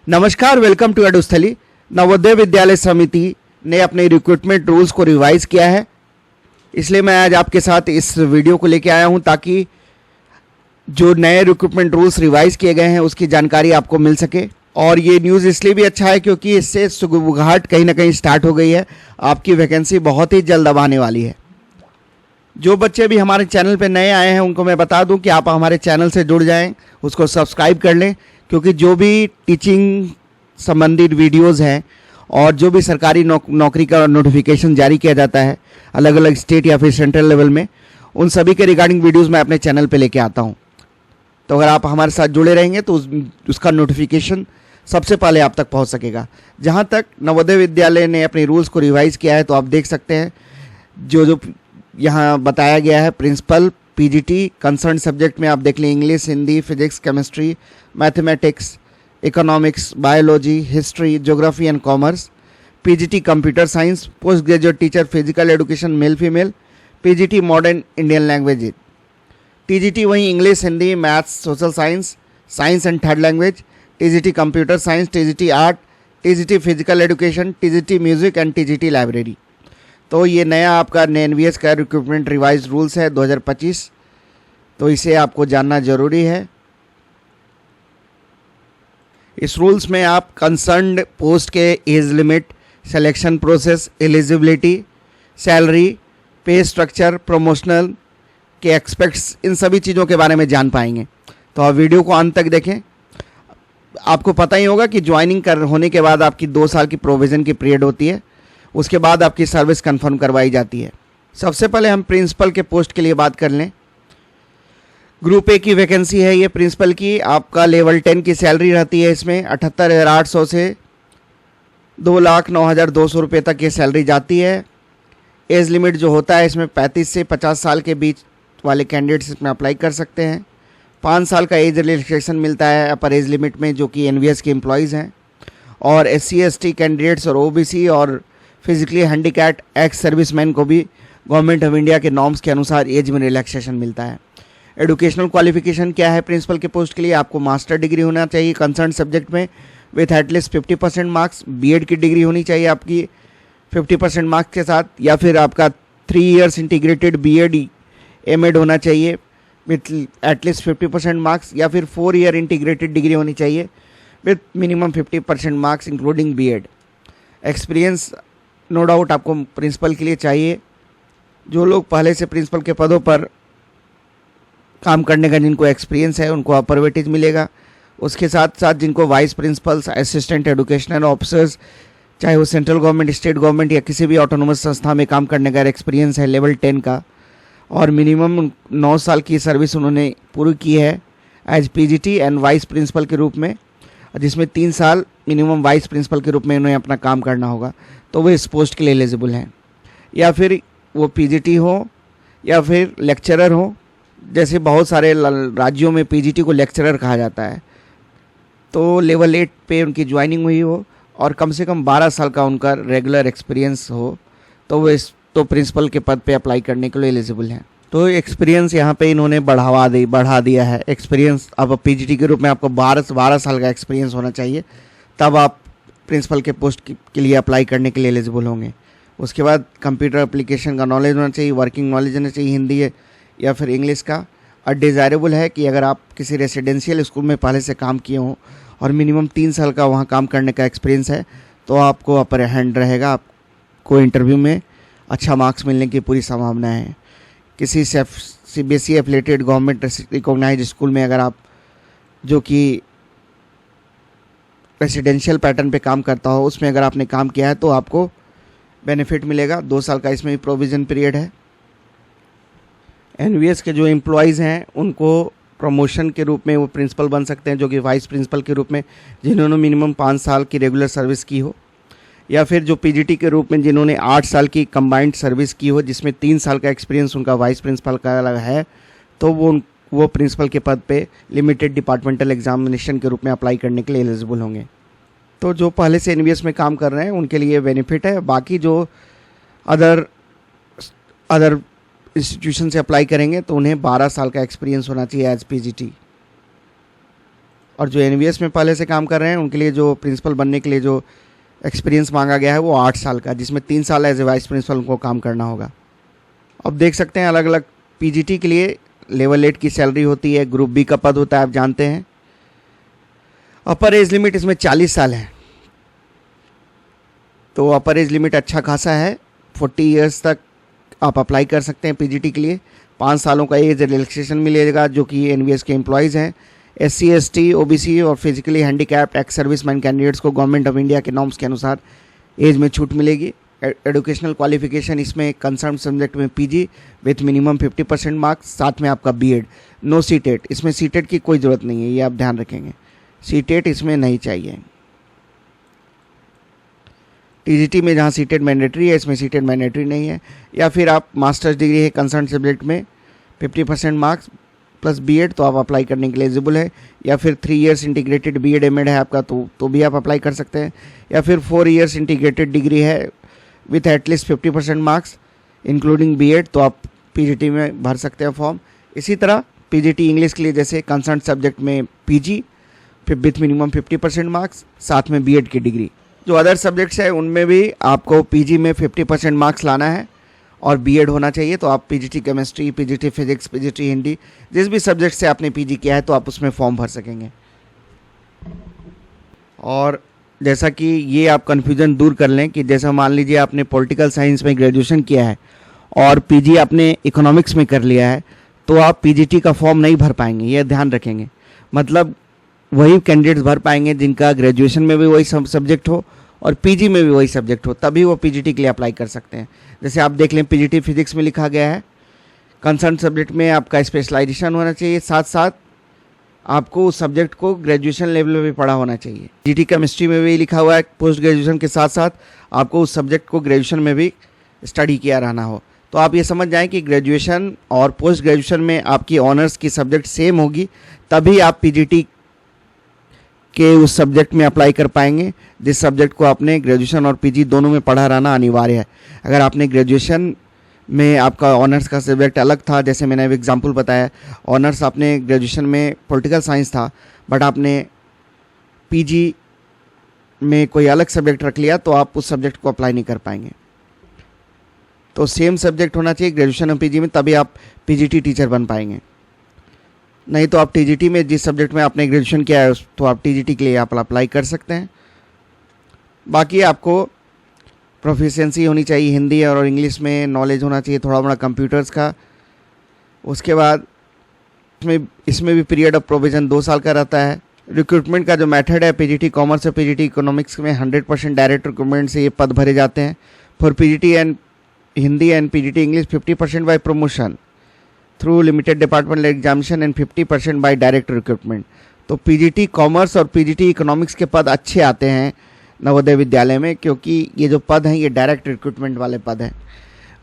नमस्कार, welcome to एडुस्थली। Navodaya Vidyalaya समिति ने अपने रिक्रूटमेंट रूल्स को रिवाइज किया है, इसलिए मैं आज आपके साथ इस वीडियो को लेकर आया हूं ताकि जो नए रिक्रूटमेंट रूल्स रिवाइज किए गए हैं उसकी जानकारी आपको मिल सके। और ये न्यूज़ इसलिए भी अच्छा है क्योंकि इससे सुगबुगाहट कहीं ना कहीं स्टार्ट हो गई है। आपकी वैकेंसी बहुत ही जल्द अब आने वाली है। जो बच्चे भी हमारे चैनल पे नए आए हैं उनको मैं बता दूं कि आप हमारे चैनल से जुड़ जाएं, उसको सब्सक्राइब कर लें, क्योंकि जो भी टीचिंग संबंधित वीडियोस हैं और जो भी सरकारी नौकरी का नोटिफिकेशन जारी किया जाता है अलग अलग स्टेट या फिर सेंट्रल लेवल में, उन सभी के रिगार्डिंग वीडियोस मैं अपने चैनल पे लेके आता हूं। तो अगर आप हमारे साथ जुड़े रहेंगे तो उसका नोटिफिकेशन सबसे पहले आप तक पहुंच सकेगा। जहां तक नवोदय विद्यालय ने अपने रूल्स को रिवाइज किया है तो आप देख सकते हैं जो यहाँ बताया गया है। प्रिंसिपल पीजीटी कंसर्न सब्जेक्ट में आप देख लें English, Hindi, physics, chemistry, mathematics, economics, biology, history, geography and commerce. PGT computer science, post graduate teacher physical education male female, PGT modern Indian language, TGT वहीं English, Hindi, maths, social science, science and third language, TGT computer science, TGT art, TGT physical education, TGT music and TGT library. तो ये नया आपका NVS का recruitment revise rules है 2025, तो इसे आपको जानना जरूरी है। इस रूल्स में आप कंसर्न्ड पोस्ट के age limit, selection process, eligibility, salary, पे स्ट्रक्चर, प्रमोशनल के एक्सपेक्ट्स, इन सभी चीज़ों के बारे में जान पाएंगे। तो आप वीडियो को अंत तक देखें। आपको पता ही होगा कि ज्वाइनिंग होने के बाद आपकी 2 साल की प्रोविज़न की पीरियड होती है, उसके बाद आपकी सर्विस कंफर्म करवाई जाती है। सबसे पहले हम प्रिंसिपल के पोस्ट के लिए बात कर लें। ग्रुप ए की वैकेंसी है ये प्रिंसिपल की। आपका लेवल 10 की सैलरी रहती है, इसमें 78,800 से 2,09,200 रुपये तक ये सैलरी जाती है। एज लिमिट जो होता है इसमें 35 से 50 साल के बीच वाले कैंडिडेट्स इसमें अप्लाई कर सकते हैं। 5 साल का एज रिलैक्सेशन मिलता है अपर एज लिमिट में, जो कि एनवीएस के एम्प्लॉयज़ हैं। और SC/ST कैंडिडेट्स और OBC और फिजिकली हैंडीकैप्ड एक्स सर्विसमैन को भी गवर्नमेंट ऑफ इंडिया के नॉर्म्स के अनुसार एज में रिलैक्सेशन मिलता है। एजुकेशनल क्वालिफिकेशन क्या है प्रिंसिपल के पोस्ट के लिए? आपको मास्टर डिग्री होना चाहिए कंसर्न सब्जेक्ट में विथ एटलीस्ट 50% मार्क्स। बीएड की डिग्री होनी चाहिए आपकी 50% मार्क्स के साथ, या फिर आपका 3 इयर्स इंटीग्रेटेड बीएड एमएड होना चाहिए विथ एटलीस्ट 50% मार्क्स, या फिर 4 ईयर इंटीग्रेटेड डिग्री होनी चाहिए with minimum 50% marks including BEd. Experience no doubt आपको प्रिंसिपल के लिए चाहिए। जो लोग पहले से प्रिंसिपल के पदों पर काम करने का जिनको एक्सपीरियंस है उनको अपर वेटेज मिलेगा। उसके साथ साथ जिनको vice principles, assistant educational officers, चाहे वो सेंट्रल गवर्नमेंट, स्टेट गवर्नमेंट या किसी भी ऑटोनोमस संस्था में काम करने का एक्सपीरियंस है लेवल 10 का, और मिनिमम 9 साल की सर्विस उन्होंने पूरी की है as PGT and vice principal के रूप में, जिसमें 3 साल मिनिमम वाइस प्रिंसिपल के रूप में उन्हें अपना काम करना होगा, तो वो इस पोस्ट के लिए एलिजिबल हैं। या फिर वो पीजीटी हो या फिर लेक्चरर हो, जैसे बहुत सारे राज्यों में पीजीटी को लेक्चरर कहा जाता है। तो लेवल 8 पे उनकी ज्वाइनिंग हुई हो और कम से कम 12 साल का उनका रेगुलर एक्सपीरियंस हो, तो वो तो प्रिंसिपल के पद पे अप्लाई करने के लिए एलिजिबल हैं। तो एक्सपीरियंस यहाँ पे इन्होंने बढ़ा दिया है। एक्सपीरियंस अब पीजीटी के रूप में आपको 12 साल का एक्सपीरियंस होना चाहिए, तब आप प्रिंसिपल के पोस्ट के लिए अप्लाई करने के लिए एलिजिबल होंगे। उसके बाद कंप्यूटर एप्लीकेशन का नॉलेज होना चाहिए, वर्किंग नॉलेज होना चाहिए हिंदी या फिर इंग्लिश का। और डिज़ायरेबल है कि अगर आप किसी रेसिडेंशियल स्कूल में पहले से काम किए हों और मिनिमम 3 साल का वहाँ काम करने का एक्सपीरियंस है तो आपको अपर हैंड रहेगा, आपको इंटरव्यू में अच्छा मार्क्स मिलने की पूरी संभावना है। किसी CBSE affiliated government recognised school में अगर आप, जो कि रेसिडेंशियल पैटर्न पे काम करता हो, उसमें अगर आपने काम किया है तो आपको बेनिफिट मिलेगा। 2 साल का इसमें भी प्रोविज़न पीरियड है। एनवीएस के जो एम्प्लॉयज़ हैं उनको प्रमोशन के रूप में वो प्रिंसिपल बन सकते हैं, जो कि वाइस प्रिंसिपल के रूप में जिन्होंने मिनिमम 5 साल की रेगुलर सर्विस की हो, या फिर जो पीजीटी के रूप में जिन्होंने 8 साल की कंबाइंड सर्विस की हो जिसमें 3 साल का एक्सपीरियंस उनका वाइस प्रिंसिपल का अलग है, तो वो प्रिंसिपल के पद पे लिमिटेड डिपार्टमेंटल एग्जामिनेशन के रूप में अप्लाई करने के लिए एलिजिबल होंगे। तो जो पहले से एनवीएस में काम कर रहे हैं उनके लिए बेनिफिट है। बाकी जो अदर इंस्टीट्यूशन से अप्लाई करेंगे तो उन्हें 12 साल का एक्सपीरियंस होना चाहिए एज पीजीटी। और जो एनवीएस में पहले से काम कर रहे हैं उनके लिए जो प्रिंसिपल बनने के लिए जो एक्सपीरियंस मांगा गया है वो 8 साल का, जिसमें 3 साल एज ए वाइस प्रिंसिपल उनको काम करना होगा। अब देख सकते हैं अलग अलग पीजीटी के लिए लेवल 8 की सैलरी होती है, ग्रुप बी का पद होता है, आप जानते हैं। अपर एज लिमिट इसमें 40 साल है, तो अपर एज लिमिट अच्छा खासा है। 40 ईयर्स तक आप अप्लाई कर सकते हैं पीजीटी के लिए। 5 सालों का एज रिलैक्सेशन मिलेगा जो कि एनवीएस के एम्प्लॉयज़ हैं। एससी, एसटी, ओबीसी और physically handicapped ex serviceman candidates को गवर्नमेंट ऑफ इंडिया के नॉर्म्स के अनुसार एज में छूट मिलेगी। एजुकेशनल क्वालिफिकेशन इसमें कंसर्न सब्जेक्ट में पीजी विथ मिनिमम 50% मार्क्स, साथ में आपका बीएड। नो सीटेट, इसमें सीटेट की कोई ज़रूरत नहीं है, ये आप ध्यान रखेंगे, सीटेट इसमें नहीं चाहिए। टीजीटी में जहाँ सीटेट मैंडेटरी है, इसमें सीटेट मैंडेटरी नहीं है। या फिर आप मास्टर्स डिग्री है कंसर्न सब्जेक्ट में 50% मार्क्स प्लस बीएड, तो आप अप्लाई करने के लिए एलिजिबल है। या फिर 3 इयर्स इंटीग्रेटेड बीएड एमएड है आपका, तो भी आप अप्लाई कर सकते हैं। या फिर 4 इयर्स इंटीग्रेटेड डिग्री है with at least 50% marks including BEd, तो आप पीजीटी में भर सकते हैं फॉर्म। इसी तरह पीजीटी इंग्लिश के लिए जैसे कंसर्न सब्जेक्ट में पीजी फिर विथ मिनिमम 50% मार्क्स, साथ में बीएड की डिग्री। जो अदर सब्जेक्ट्स है उनमें भी आपको पीजी में 50% मार्क्स लाना है और बीएड होना चाहिए। तो आप PGT chemistry, PGT physics, PGT Hindi, जिस भी सब्जेक्ट से आपने पीजी किया है तो आप उसमें फॉर्म भर सकेंगे। और जैसा कि ये आप कन्फ्यूज़न दूर कर लें कि जैसा मान लीजिए आपने पॉलिटिकल साइंस में ग्रेजुएशन किया है और पीजी आपने इकोनॉमिक्स में कर लिया है, तो आप पीजीटी का फॉर्म नहीं भर पाएंगे, ये ध्यान रखेंगे। मतलब वही कैंडिडेट्स भर पाएंगे जिनका ग्रेजुएशन में भी वही सब्जेक्ट हो और पीजी में भी वही सब्जेक्ट हो, तभी वो पीजीटी के लिए अप्लाई कर सकते हैं। जैसे आप देख लें पीजीटी फिजिक्स में लिखा गया है कंसर्न सब्जेक्ट में आपका स्पेशलाइजेशन होना चाहिए, साथ साथ आपको उस सब्जेक्ट को ग्रेजुएशन लेवल में भी पढ़ा होना चाहिए। पीजीटी केमिस्ट्री में भी लिखा हुआ है पोस्ट ग्रेजुएशन के साथ साथ आपको उस सब्जेक्ट को ग्रेजुएशन में भी स्टडी किया रहना हो। तो आप ये समझ जाएं कि ग्रेजुएशन और पोस्ट ग्रेजुएशन में आपकी ऑनर्स की सब्जेक्ट सेम होगी, तभी आप पीजीटी के उस सब्जेक्ट में अप्लाई कर पाएंगे जिस सब्जेक्ट को आपने ग्रेजुएशन और पीजी दोनों में पढ़ा रहना अनिवार्य है। अगर आपने ग्रेजुएशन में आपका ऑनर्स का सब्जेक्ट अलग था, जैसे मैंने अभी एग्जांपल बताया, ऑनर्स आपने ग्रेजुएशन में पॉलिटिकल साइंस था बट आपने पीजी में कोई अलग सब्जेक्ट रख लिया, तो आप उस सब्जेक्ट को अप्लाई नहीं कर पाएंगे। तो सेम सब्जेक्ट होना चाहिए ग्रेजुएशन और पीजी में, तभी आप पीजीटी टीचर बन पाएंगे। नहीं तो आप टीजीटी में जिस सब्जेक्ट में आपने ग्रेजुएशन किया है तो आप टीजीटी के लिए आप अप्लाई कर सकते हैं। बाकी आपको प्रोफिशिएंसी होनी चाहिए हिंदी और इंग्लिश में, नॉलेज होना चाहिए थोड़ा बड़ा कंप्यूटर्स का। उसके बाद इसमें भी पीरियड ऑफ प्रोविज़न 2 साल का रहता है। रिक्रूटमेंट का जो मेथड है पीजीटी कॉमर्स और पीजीटी इकोनॉमिक्स में 100% डायरेक्ट रिक्रूटमेंट से ये पद भरे जाते हैं। For PGT and Hindi and PGT English 50% by promotion through limited departmental examination and 50% by direct recruitment. तो पीजीटी कॉमर्स और पीजीटी इकोनॉमिक्स के पद अच्छे आते हैं नवोदय विद्यालय में, क्योंकि ये जो पद हैं ये डायरेक्ट रिक्रूटमेंट वाले पद हैं।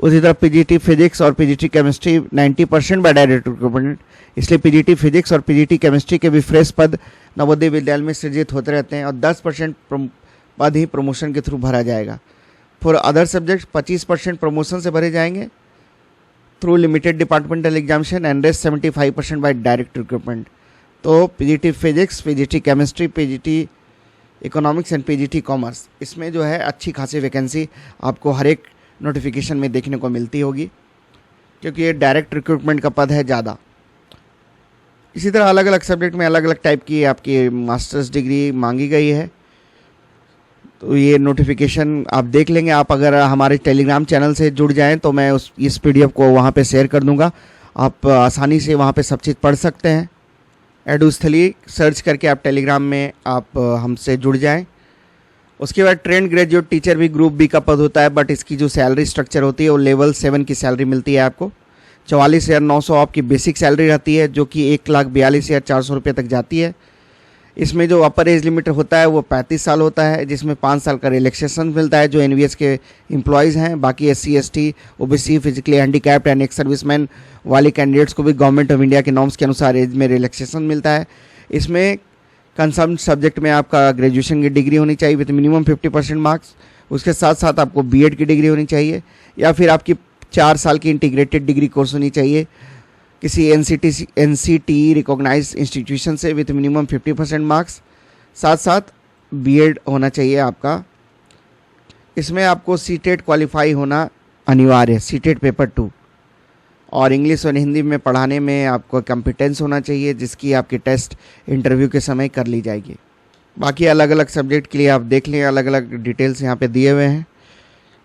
उसी तरह पीजीटी फिजिक्स और PGT chemistry 90% by direct recruitment, इसलिए पीजीटी फिजिक्स और पीजीटी केमिस्ट्री के भी फ्रेश पद नवोदय विद्यालय में सृजित होते रहते हैं और 10% पद ही प्रमोशन के थ्रू भरा जाएगा। फॉर अदर सब्जेक्ट 25% प्रमोशन से भरे जाएंगे through limited departmental examination and rest 75% by direct recruitment. तो PGT physics, PGT chemistry, PGT economics and PGT commerce, इसमें जो है अच्छी खासी वैकेंसी आपको हर एक नोटिफिकेशन में देखने को मिलती होगी, क्योंकि ये डायरेक्ट रिक्रूटमेंट का पद है ज़्यादा। इसी तरह अलग अलग सब्जेक्ट में अलग अलग टाइप की आपकी मास्टर्स डिग्री मांगी गई है। तो ये नोटिफिकेशन आप देख लेंगे। आप अगर हमारे टेलीग्राम चैनल से जुड़ जाएं तो मैं इस पीडीएफ को वहाँ पे शेयर कर दूँगा, आप आसानी से वहाँ पे सब चीज़ पढ़ सकते हैं। एडुस्थली सर्च करके आप टेलीग्राम में आप हमसे जुड़ जाएं। उसके बाद ट्रेंड ग्रेजुएट टीचर भी ग्रुप बी का पद होता है, बट इसकी जो सैलरी स्ट्रक्चर होती है वो लेवल 7 की सैलरी मिलती है आपको। 44,900 आपकी बेसिक सैलरी रहती है, जो कि 1,42,400 रुपये तक जाती है। इसमें जो अपर एज लिमिट होता है वो 35 साल होता है, जिसमें 5 साल का रिलैक्सेशन मिलता है जो एनवीएस के एम्प्लॉयज़ हैं। बाकी SC, ST, OBC, physically handicapped and ex serviceman वाले कैंडिडेट्स को भी गवर्नमेंट ऑफ इंडिया के नॉर्म्स के अनुसार एज में रिलैक्सेशन मिलता है। इसमें कंसर्न सब्जेक्ट में आपका ग्रेजुएशन की डिग्री होनी चाहिए विद मिनिमम 50% मार्क्स। उसके साथ साथ आपको बीएड की डिग्री होनी चाहिए, या फिर आपकी 4 साल की इंटीग्रेटेड डिग्री कोर्स होनी चाहिए किसी NCT रिकॉग्नाइज इंस्टीट्यूशन से विथ मिनिमम 50% मार्क्स, साथ साथ बीएड होना चाहिए आपका। इसमें आपको सीटेट क्वालिफाई होना अनिवार्य है, सीटेट पेपर 2, और इंग्लिश और हिंदी में पढ़ाने में आपको कॉम्पिटेंस होना चाहिए, जिसकी आपकी टेस्ट इंटरव्यू के समय कर ली जाएगी। बाकी अलग अलग सब्जेक्ट के लिए आप देख लें, अलग अलग डिटेल्स यहाँ पे दिए हुए हैं।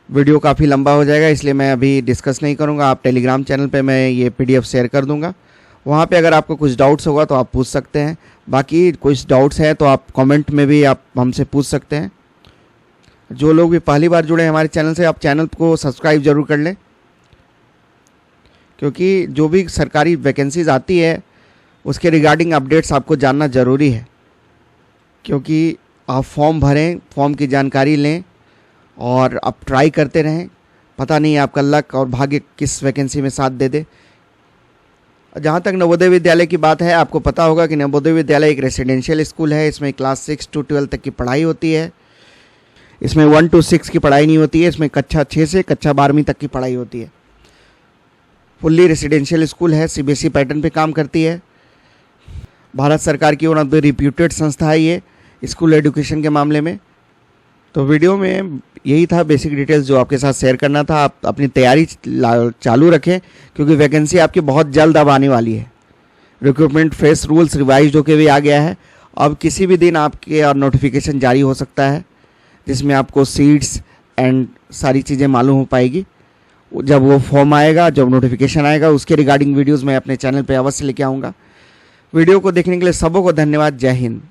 वीडियो काफ़ी लंबा हो जाएगा, इसलिए मैं अभी डिस्कस नहीं करूँगा। आप टेलीग्राम चैनल पे मैं ये PDF शेयर कर दूँगा, वहाँ पे अगर आपको कुछ डाउट्स होगा तो आप पूछ सकते हैं। बाकी कुछ डाउट्स हैं तो आप कमेंट में भी आप हमसे पूछ सकते हैं। जो लोग भी पहली बार जुड़े हैं हमारे चैनल से, आप चैनल को सब्सक्राइब ज़रूर कर लें, क्योंकि जो भी सरकारी वैकेंसीज आती है उसके रिगार्डिंग अपडेट्स आपको जानना ज़रूरी है। क्योंकि आप फॉर्म भरें, फॉर्म की जानकारी लें और आप ट्राई करते रहें, पता नहीं आपका लक और भाग्य किस वैकेंसी में साथ दे दे। जहाँ तक नवोदय विद्यालय की बात है, आपको पता होगा कि नवोदय विद्यालय एक रेसिडेंशियल स्कूल है। इसमें क्लास 6 to 12 तक की पढ़ाई होती है। इसमें 1 to 6 की पढ़ाई नहीं होती है, इसमें कक्षा 6 से कक्षा 12वीं तक की पढ़ाई होती है। फुल्ली रेसिडेंशियल स्कूल है, CBSE पैटर्न पे काम करती है। भारत सरकार की वन ऑफ द रिप्यूटेड संस्था है ये स्कूल एजुकेशन के मामले में। तो वीडियो में यही था बेसिक डिटेल्स जो आपके साथ शेयर करना था। आप अपनी तैयारी चालू रखें, क्योंकि वैकेंसी आपकी बहुत जल्द अब आने वाली है। रिक्रूटमेंट फेस रूल्स रिवाइज होके भी आ गया है। अब किसी भी दिन आपके और नोटिफिकेशन जारी हो सकता है, जिसमें आपको सीट्स एंड सारी चीज़ें मालूम हो पाएगी। जब वो फॉर्म आएगा, जब नोटिफिकेशन आएगा, उसके रिगार्डिंग वीडियोस मैं अपने चैनल पे अवश्य लेके आऊँगा। वीडियो को देखने के लिए सबों को धन्यवाद। जय हिंद।